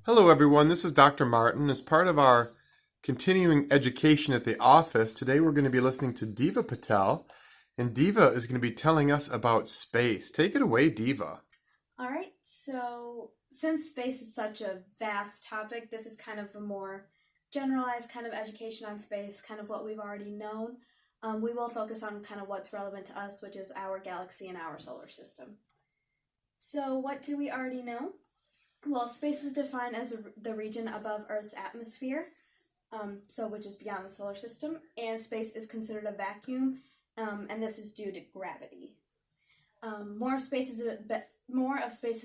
Hello, everyone. This is Dr. Martin. As part of our continuing education at the office, today we're going to be listening to Diva Patel, and Diva is going to be telling us about space. Take it away, Diva. All right, so since space is such a vast topic, this is kind of a more generalized kind of education on space, kind of what we've already known. We will focus on kind of what's relevant to us, which is our galaxy and our solar system. So what do we already know? Well, space is defined as the region above Earth's atmosphere, which is beyond the solar system, and space is considered a vacuum, and this is due to gravity. More of space has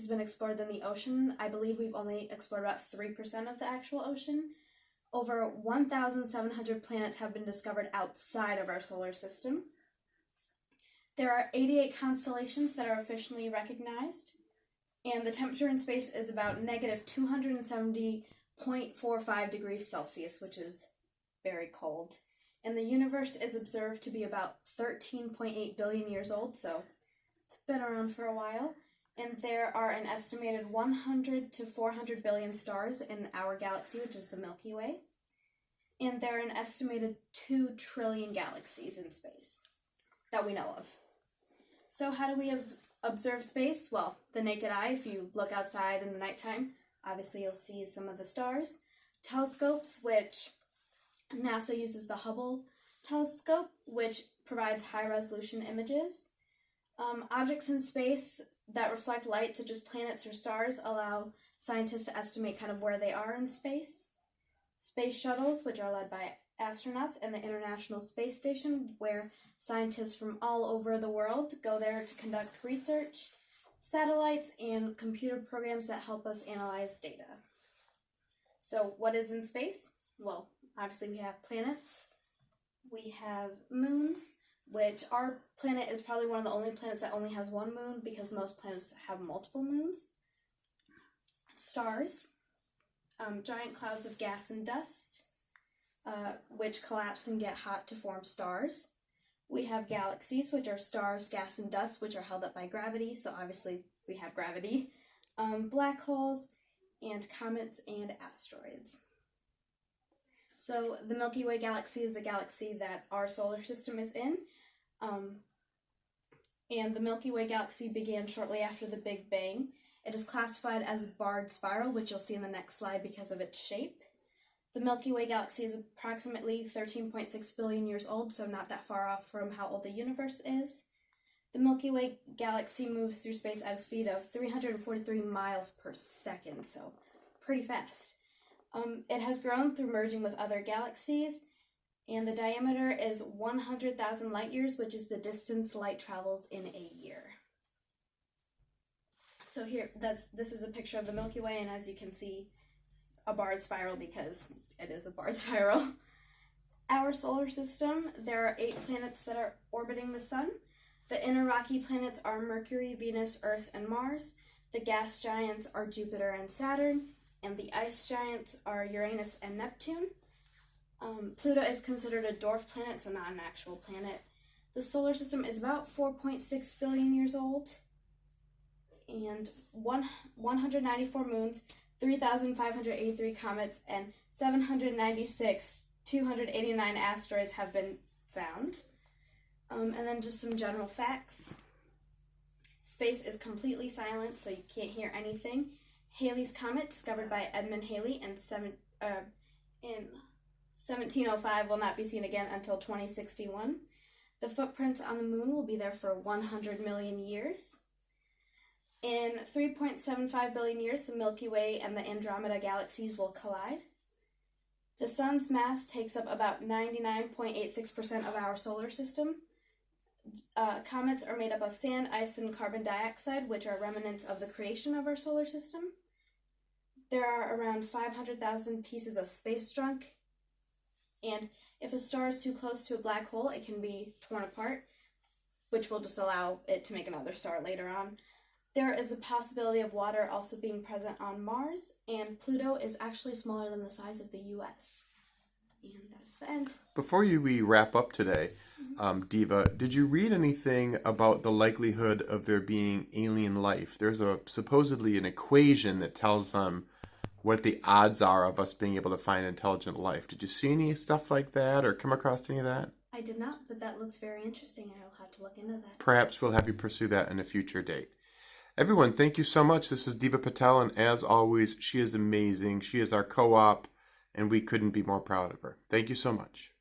been explored than the ocean. I believe we've only explored about 3% of the actual ocean. Over 1,700 planets have been discovered outside of our solar system. There are 88 constellations that are officially recognized, and the temperature in space is about negative 270.45 degrees Celsius, which is very cold. And the universe is observed to be about 13.8 billion years old, so it's been around for a while. And there are an estimated 100 to 400 billion stars in our galaxy, which is the Milky Way. And there are an estimated 2 trillion galaxies in space that we know of. So how do we observe space? Well, the naked eye, if you look outside in the nighttime, obviously you'll see some of the stars. Telescopes, which NASA uses the Hubble telescope, which provides high-resolution images. Objects in space that reflect light, such as planets or stars, allow scientists to estimate kind of where they are in space. Space shuttles, which are led by astronauts, and the International Space Station, where scientists from all over the world go there to conduct research, satellites, and computer programs that help us analyze data. So what is in space? Well, obviously we have planets, we have moons, which our planet is probably one of the only planets that only has one moon because most planets have multiple moons. Stars, giant clouds of gas and dust, which collapse and get hot to form stars. We have galaxies, which are stars, gas, and dust, which are held up by gravity, so obviously we have gravity. Black holes, and comets and asteroids. So the Milky Way galaxy is the galaxy that our solar system is in. And the Milky Way galaxy began shortly after the Big Bang. It is classified as a barred spiral, which you'll see in the next slide because of its shape. The Milky Way galaxy is approximately 13.6 billion years old, so not that far off from how old the universe is. The Milky Way galaxy moves through space at a speed of 343 miles per second, so pretty fast. It has grown through merging with other galaxies, and the diameter is 100,000 light years, which is the distance light travels in a year. So this is a picture of the Milky Way, and as you can see, it's a barred spiral because it is a barred spiral. Our solar system, there are 8 planets that are orbiting the sun. The inner rocky planets are Mercury, Venus, Earth, and Mars. The gas giants are Jupiter and Saturn, and the ice giants are Uranus and Neptune. Pluto is considered a dwarf planet, so not an actual planet. The solar system is about 4.6 billion years old, and 194 moons, 3,583 comets, and 289 asteroids have been found. And then just some general facts. Space is completely silent, so you can't hear anything. Halley's Comet, discovered by Edmund Halley in 1705, will not be seen again until 2061. The footprints on the moon will be there for 100 million years. In 3.75 billion years, the Milky Way and the Andromeda galaxies will collide. The sun's mass takes up about 99.86% of our solar system. Comets are made up of sand, ice, and carbon dioxide, which are remnants of the creation of our solar system. There are around 500,000 pieces of space junk, and if a star is too close to a black hole, it can be torn apart, which will just allow it to make another star later on. There is a possibility of water also being present on Mars, and Pluto is actually smaller than the size of the US. And that's the end. Before we wrap up today, Diva, did you read anything about the likelihood of there being alien life? There's supposedly an equation that tells them what the odds are of us being able to find intelligent life. Did you see any stuff like that or come across any of that? I did not, but that looks very interesting. I'll have to look into that. Perhaps we'll have you pursue that in a future date. Everyone, thank you so much. This is Diva Patel, and as always, she is amazing. She is our co-op, and we couldn't be more proud of her. Thank you so much.